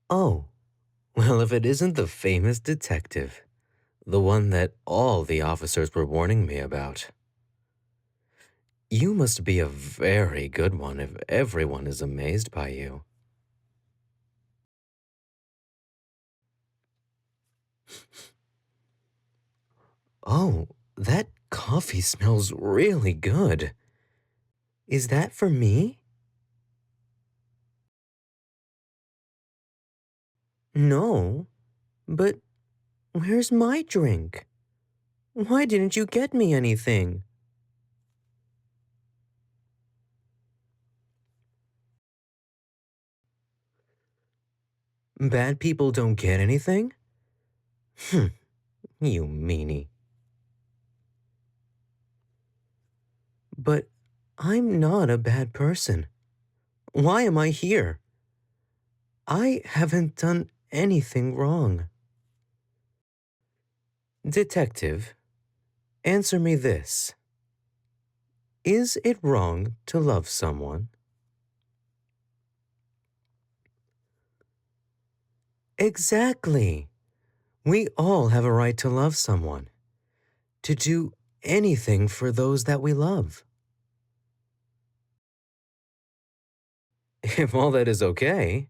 Oh, well, if it isn't the famous detective, the one that all the officers were warning me about. You must be a very good one if everyone is amazed by you. Oh, that coffee smells really good. Is that for me? No, but where's my drink? Why didn't you get me anything? Bad people don't get anything? Hm, you meanie. But I'm not a bad person. Why am I here? I haven't done anything wrong. Detective, answer me this. Is it wrong to love someone? Exactly. We all have a right to love someone, to do anything for those that we love. If all that is okay,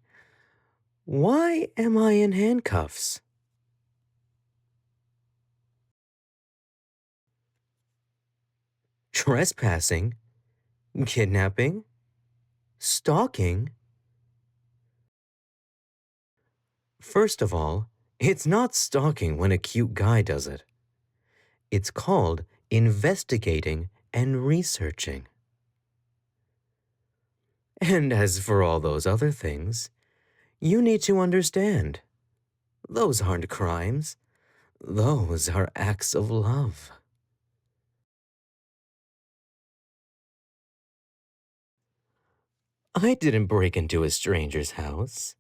why am I in handcuffs? Trespassing? Kidnapping? Stalking? First of all, it's not stalking when a cute guy does it. It's called investigating and researching. And as for all those other things, you need to understand. Those aren't crimes. Those are acts of love. I didn't break into a stranger's house.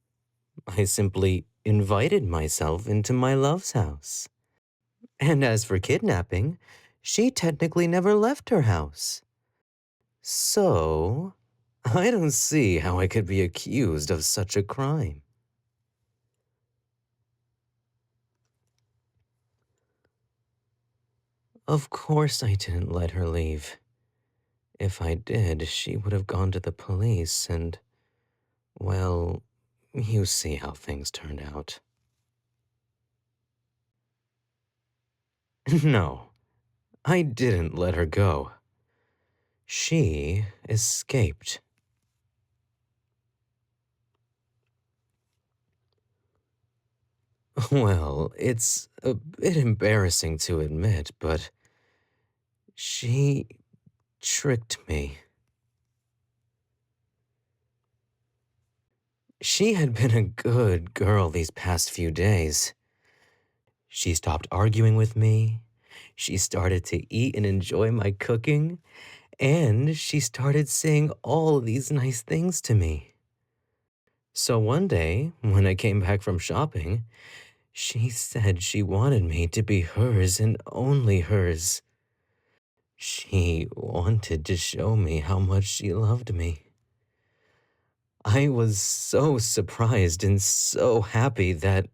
I simply invited myself into my love's house. And as for kidnapping, she technically never left her house. So, I don't see how I could be accused of such a crime. Of course I didn't let her leave. If I did, she would have gone to the police and, well, you see how things turned out. No, I didn't let her go. She escaped. Well, it's a bit embarrassing to admit, but she tricked me. She had been a good girl these past few days. She stopped arguing with me. She started to eat and enjoy my cooking. And she started saying all these nice things to me. So one day, when I came back from shopping, she said she wanted me to be hers and only hers. She wanted to show me how much she loved me. I was so surprised and so happy that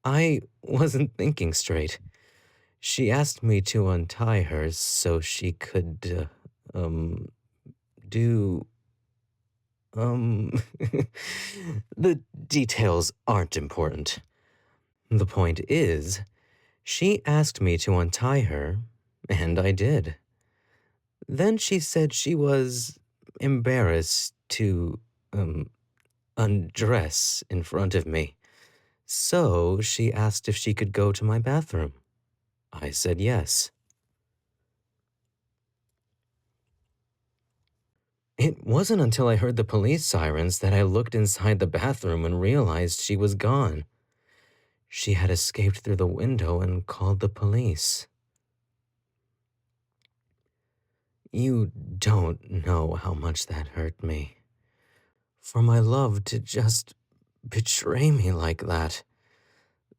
I wasn't thinking straight. She asked me to untie her so she could, do. Um, the details aren't important. The point is, she asked me to untie her, and I did. Then she said she was embarrassed to, undress in front of me. So she asked if she could go to my bathroom. I said yes. It wasn't until I heard the police sirens that I looked inside the bathroom and realized she was gone. She had escaped through the window and called the police. You don't know how much that hurt me. For my love to just betray me like that.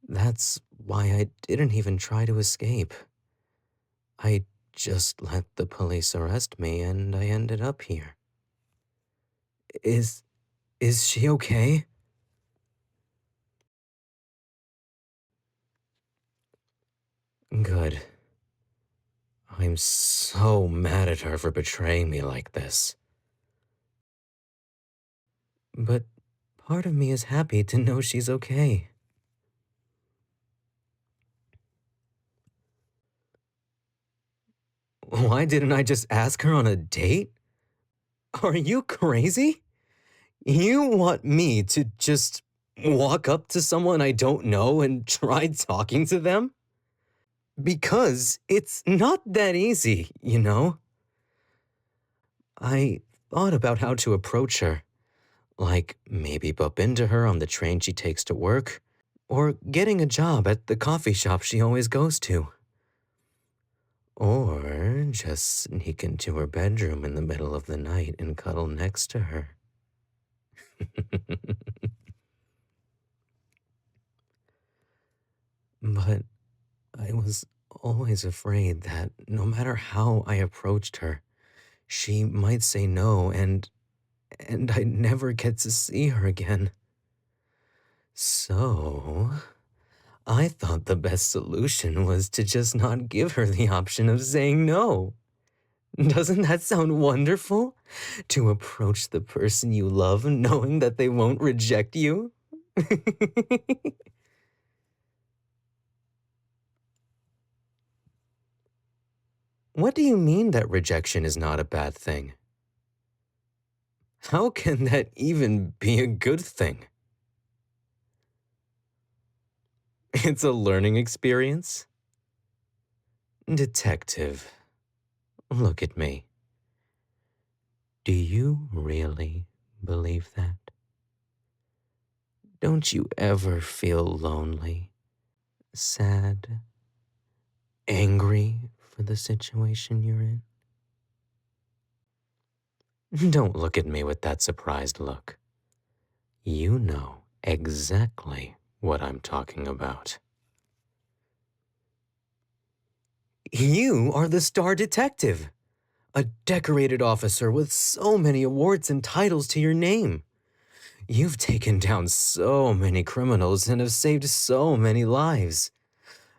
That's why I didn't even try to escape. I just let the police arrest me and I ended up here. Is she okay? Good. I'm so mad at her for betraying me like this. But part of me is happy to know she's okay. Why didn't I just ask her on a date? Are you crazy? You want me to just walk up to someone I don't know and try talking to them? Because it's not that easy, you know? I thought about how to approach her, like maybe bump into her on the train she takes to work, or getting a job at the coffee shop she always goes to. Or just sneak into her bedroom in the middle of the night and cuddle next to her. But I was always afraid that no matter how I approached her, she might say no and I'd never get to see her again. So, I thought the best solution was to just not give her the option of saying no. Doesn't that sound wonderful? To approach the person you love knowing that they won't reject you? What do you mean that rejection is not a bad thing? How can that even be a good thing? It's a learning experience? Detective, look at me. Do you really believe that? Don't you ever feel lonely, sad, angry for the situation you're in? Don't look at me with that surprised look. You know exactly what I'm talking about. You are the star detective, a decorated officer with so many awards and titles to your name. You've taken down so many criminals and have saved so many lives.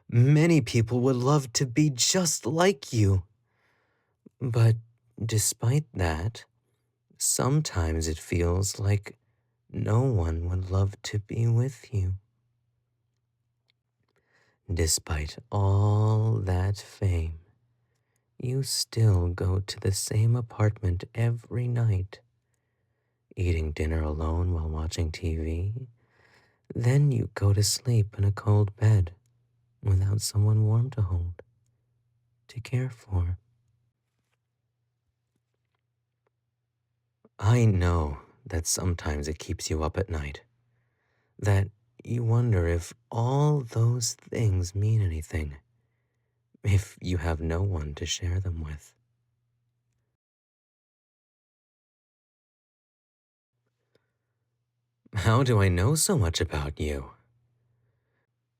Many people would love to be just like you. But despite that, sometimes it feels like no one would love to be with you. Despite all that fame, you still go to the same apartment every night, eating dinner alone while watching TV. Then you go to sleep in a cold bed without someone warm to hold, to care for. I know that sometimes it keeps you up at night, that you wonder if all those things mean anything, if you have no one to share them with. How do I know so much about you?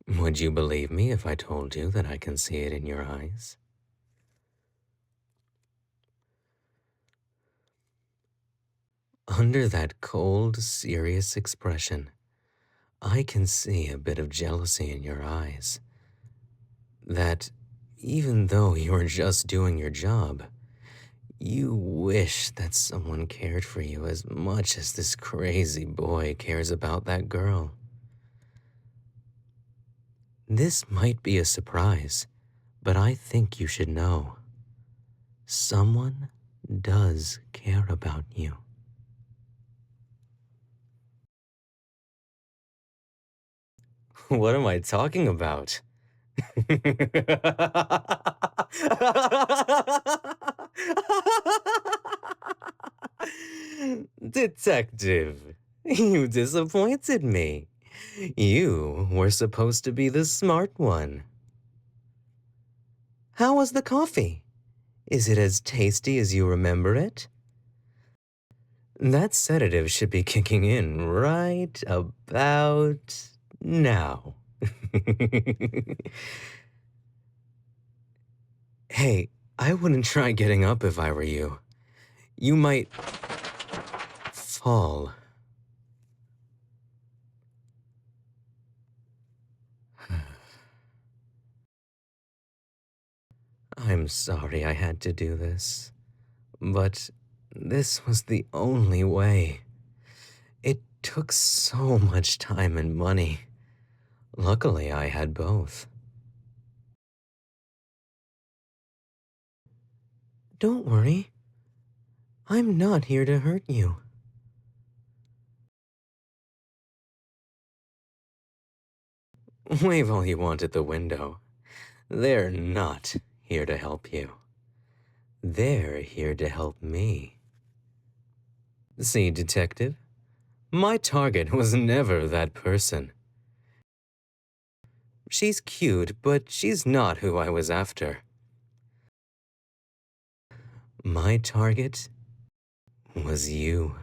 Would you believe me if I told you that I can see it in your eyes? Under that cold, serious expression, I can see a bit of jealousy in your eyes. That even though you're just doing your job, you wish that someone cared for you as much as this crazy boy cares about that girl. This might be a surprise, but I think you should know. Someone does care about you. What am I talking about? Detective, you disappointed me. You were supposed to be the smart one. How was the coffee? Is it as tasty as you remember it? That sedative should be kicking in right about now. Hey, I wouldn't try getting up if I were you. You might fall. I'm sorry I had to do this, but this was the only way. It took so much time and money. Luckily, I had both. Don't worry. I'm not here to hurt you. Wave all you want at the window. They're not here to help you. They're here to help me. See, Detective? My target was never that person. She's cute, but she's not who I was after. My target was you.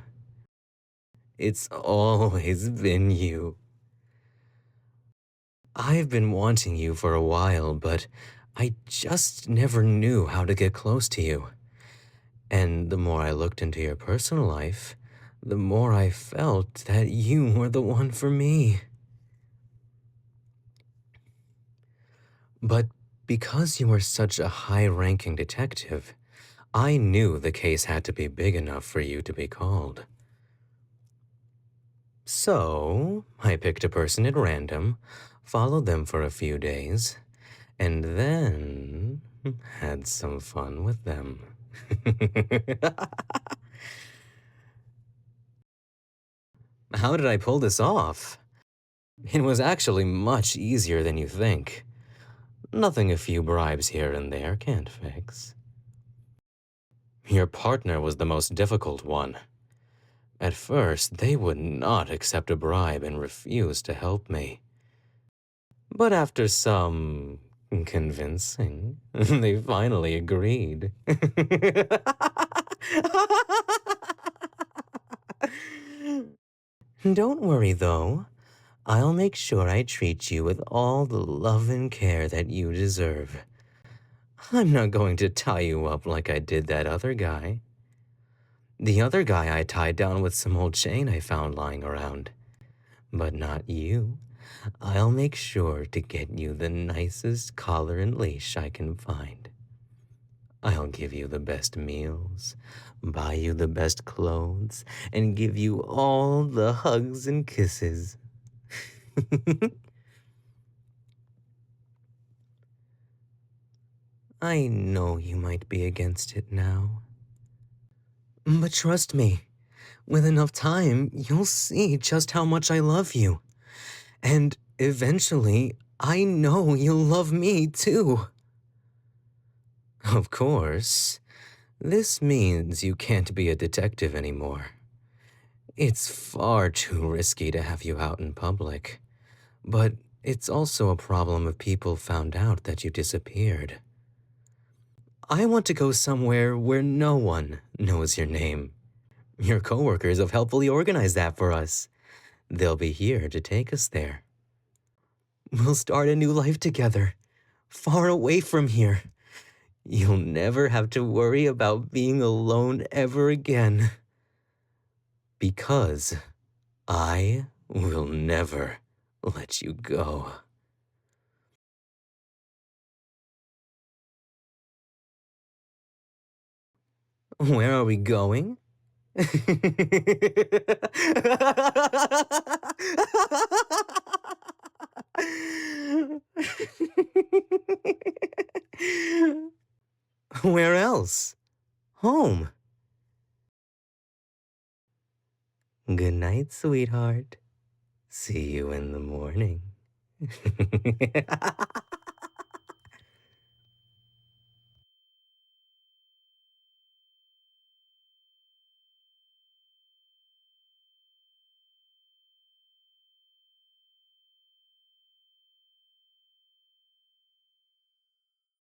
It's always been you. I've been wanting you for a while, but I just never knew how to get close to you. And the more I looked into your personal life, the more I felt that you were the one for me. But because you were such a high-ranking detective, I knew the case had to be big enough for you to be called. So, I picked a person at random, followed them for a few days, and then had some fun with them. How did I pull this off? It was actually much easier than you think. Nothing a few bribes here and there can't fix. Your partner was the most difficult one. At first, they would not accept a bribe and refuse to help me. But after some convincing, they finally agreed. Don't worry, though. I'll make sure I treat you with all the love and care that you deserve. I'm not going to tie you up like I did that other guy. The other guy I tied down with some old chain I found lying around. But not you. I'll make sure to get you the nicest collar and leash I can find. I'll give you the best meals, buy you the best clothes, and give you all the hugs and kisses. I know you might be against it now. But trust me, with enough time, you'll see just how much I love you. And eventually, I know you'll love me too. Of course, this means you can't be a detective anymore. It's far too risky to have you out in public. But it's also a problem if people found out that you disappeared. I want to go somewhere where no one knows your name. Your coworkers have helpfully organized that for us. They'll be here to take us there. We'll start a new life together, far away from here. You'll never have to worry about being alone ever again. Because I will never let you go. Where are we going? Where else? Home. Good night, sweetheart. See you in the morning.